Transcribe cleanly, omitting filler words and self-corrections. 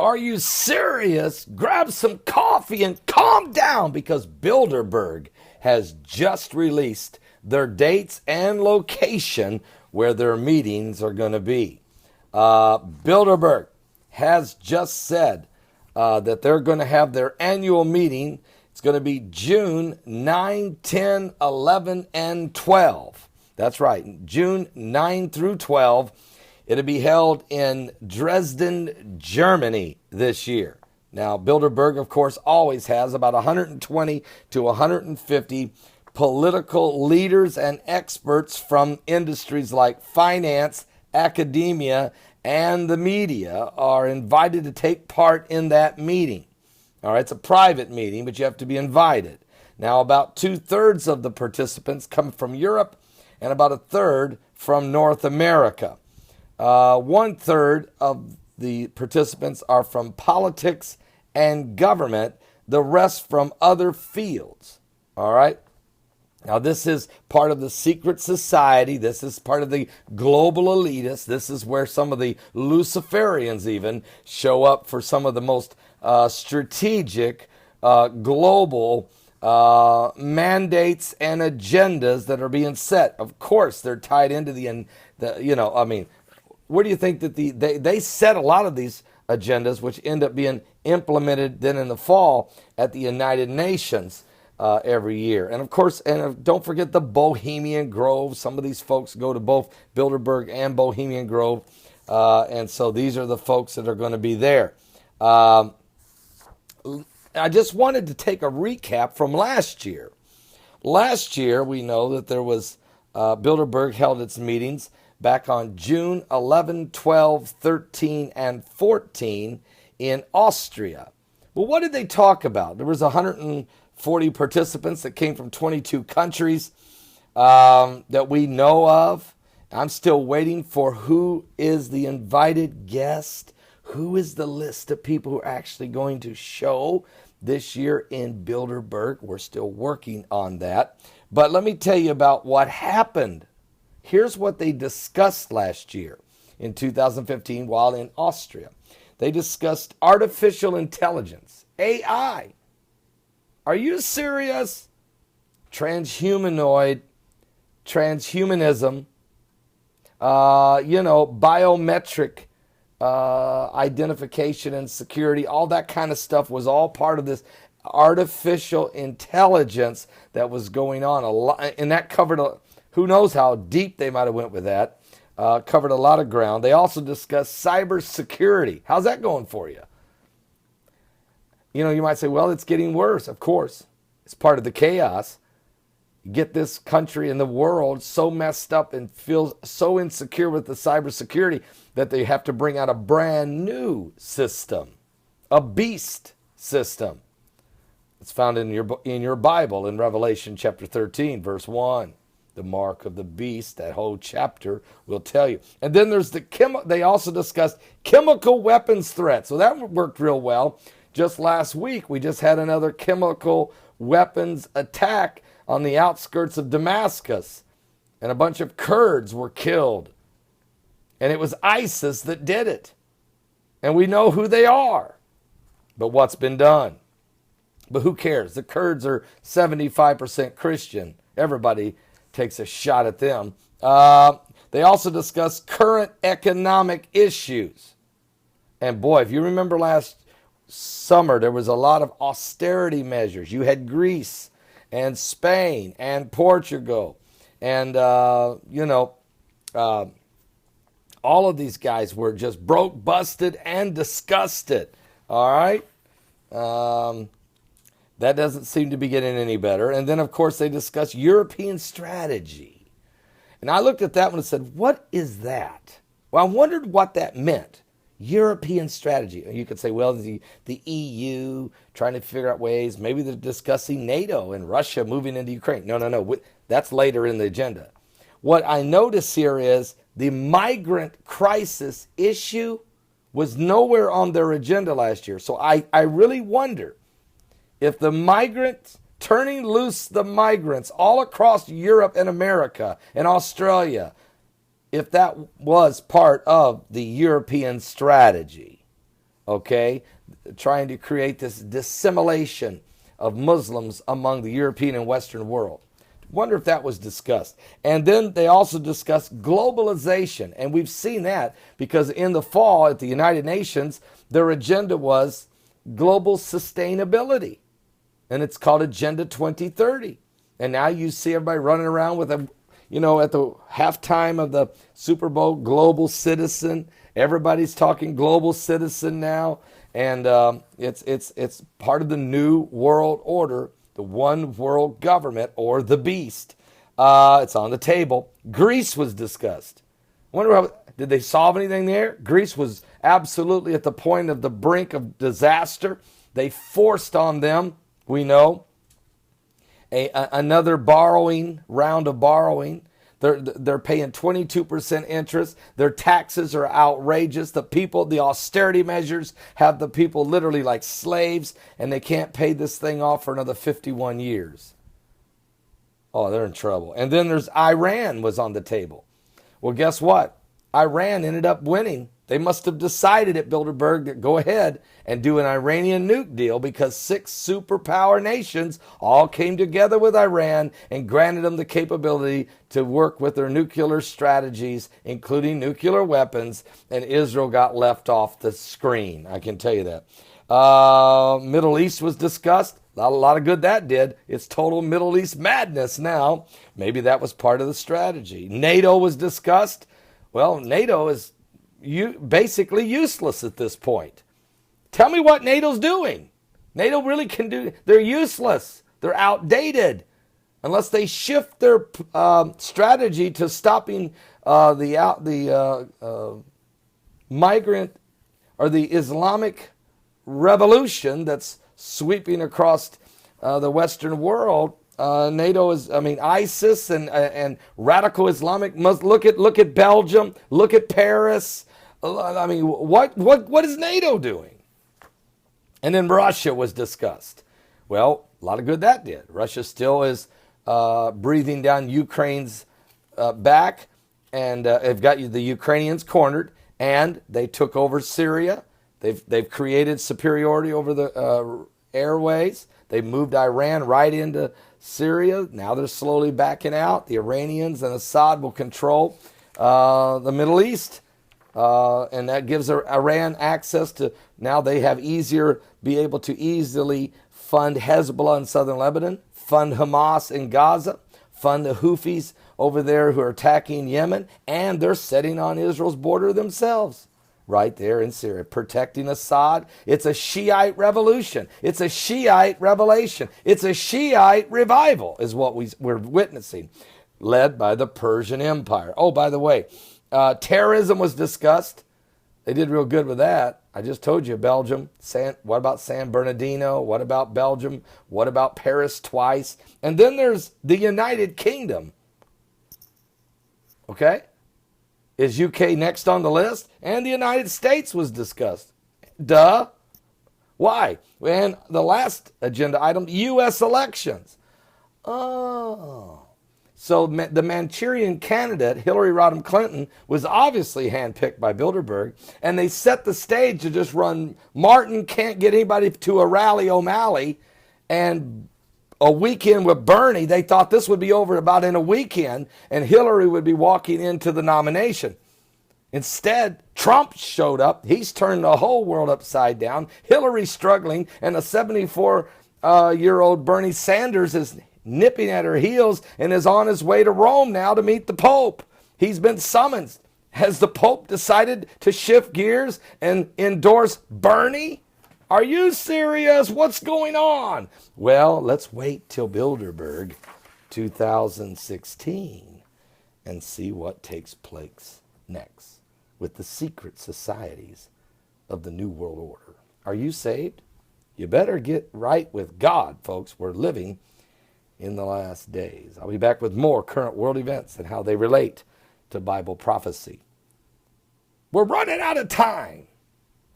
Are you serious? Grab some coffee and calm down, because Bilderberg has just released their dates and location where their meetings are going to be. Bilderberg has just said that they're going to have their annual meeting. It's going to be June 9, 10, 11, and 12. That's right, June 9 through 12. It'll be held in Dresden, Germany this year. Now, Bilderberg, of course, always has about 120 to 150 political leaders and experts from industries like finance, academia, and the media are invited to take part in that meeting. All right, it's a private meeting, but you have to be invited. Now, about 2/3 of the participants come from Europe and about 1/3 from North America. 1/3 of the participants are from politics and government, the rest from other fields. All right. Now, this is part of the secret society. This is part of the global elitists. This is where some of the Luciferians even show up for some of the most strategic global mandates and agendas that are being set. Of course, they're tied into where do you think that they set a lot of these agendas, which end up being implemented then in the fall at the United Nations every year? And of course, don't forget the Bohemian Grove. Some of these folks go to both Bilderberg and Bohemian Grove. And so these are the folks that are going to be there. I just wanted to take a recap from last year. Last year, we know that there was Bilderberg held its meetings back on June 11, 12, 13, and 14 in Austria. Well, what did they talk about? There was 140 participants that came from 22 countries that we know of. I'm still waiting for who is the invited guest. Who is the list of people who are actually going to show this year in Bilderberg? We're still working on that. But let me tell you about what happened. Here's what they discussed last year in 2015 while in Austria. They discussed artificial intelligence, AI. Are you serious? Transhumanism, biometric identification and security, all that kind of stuff was all part of this artificial intelligence that was going on a lot, and that covered who knows how deep they might have went with that. Covered a lot of ground. They also discussed cybersecurity. How's that going for you? You might say, well, it's getting worse. Of course, it's part of the chaos. You get this country and the world so messed up and feels so insecure with the cybersecurity that they have to bring out a brand new system, a beast system. It's found in your Bible in Revelation chapter 13, verse 1. The mark of the beast, that whole chapter will tell you. And then there's they also discussed chemical weapons threat. So that worked real well. Just last week, we just had another chemical weapons attack on the outskirts of Damascus. And a bunch of Kurds were killed. And it was ISIS that did it. And we know who they are. But what's been done? But who cares? The Kurds are 75% Christian. Everybody takes a shot at them. They also discussed current economic issues. And boy, if you remember last summer, there was a lot of austerity measures. You had Greece and Spain and Portugal. And, all of these guys were just broke, busted, and disgusted. All right? That doesn't seem to be getting any better. And then, of course, they discussed European strategy. And I looked at that one and said, what is that? Well, I wondered what that meant. European strategy. And you could say, well, the EU trying to figure out ways. Maybe they're discussing NATO and Russia moving into Ukraine. No. That's later in the agenda. What I notice here is the migrant crisis issue was nowhere on their agenda last year. So I really wonder if the migrants, turning loose the migrants all across Europe and America and Australia, if that was part of the European strategy. okay, trying to create this dissimulation of Muslims among the European and Western world. Wonder if that was discussed. And then they also discussed globalization. And we've seen that because in the fall at the United Nations, their agenda was global sustainability. And it's called Agenda 2030. And now you see everybody running around with a, at the halftime of the Super Bowl, global citizen. Everybody's talking global citizen now. And it's part of the new world order, the one world government, or the beast. It's on the table. Greece was discussed. Did they solve anything there? Greece was absolutely at the point of the brink of disaster. They forced on them, we know, another round of borrowing. They're paying 22% interest. Their taxes are outrageous. The austerity measures have the people literally like slaves, and they can't pay this thing off for another 51 years. Oh, they're in trouble. And then there's Iran was on the table. Well, guess what? Iran ended up winning. They must have decided at Bilderberg to go ahead and do an Iranian nuke deal because 6 superpower nations all came together with Iran and granted them the capability to work with their nuclear strategies, including nuclear weapons, and Israel got left off the screen. I can tell you that. Middle East was discussed. A lot of good that did. It's total Middle East madness now. Maybe that was part of the strategy. NATO was discussed. Well, NATO is basically useless at this point. Tell me what NATO's doing. NATO really can do. They're useless. They're outdated. Unless they shift their strategy to stopping the migrant or the Islamic revolution that's sweeping across the Western world. NATO is, ISIS and radical Islamic Muslims. Look at Belgium. Look at Paris. What is NATO doing? And then Russia was discussed. Well, a lot of good that did. Russia still is breathing down Ukraine's back, and they've got the Ukrainians cornered, and they took over Syria. They've created superiority over the airways. They moved Iran right into Syria. Now they're slowly backing out. The Iranians and Assad will control the Middle East. And that gives Iran access to, now they have be able to easily fund Hezbollah in southern Lebanon, fund Hamas in Gaza, fund the Houthis over there who are attacking Yemen, and they're sitting on Israel's border themselves. Right there in Syria, protecting Assad. It's a Shiite revolution. It's a Shiite revelation. It's a Shiite revival is what we're witnessing, led by the Persian Empire. Oh, by the way, terrorism was discussed. They did real good with that. I just told you, Belgium. What about San Bernardino? What about Belgium? What about Paris twice? And then there's the United Kingdom. Okay? Is UK next on the list? And the United States was discussed. Duh. Why? And the last agenda item, U.S. elections. Oh. So the Manchurian candidate, Hillary Rodham Clinton, was obviously handpicked by Bilderberg, and they set the stage to just run. Martin can't get anybody to a rally O'Malley, and a weekend with Bernie, they thought this would be over about in a weekend, and Hillary would be walking into the nomination. Instead, Trump showed up. He's turned the whole world upside down. Hillary's struggling, and a 74-year-old Bernie Sanders is nipping at her heels and is on his way to Rome now to meet the Pope. He's been summoned. Has the Pope decided to shift gears and endorse Bernie? Are you serious? What's going on? Well, let's wait till Bilderberg 2016 and see what takes place next with the secret societies of the New World Order. Are you saved? You better get right with God, folks. We're living in the last days. I'll be back with more current world events and how they relate to Bible prophecy. We're running out of time.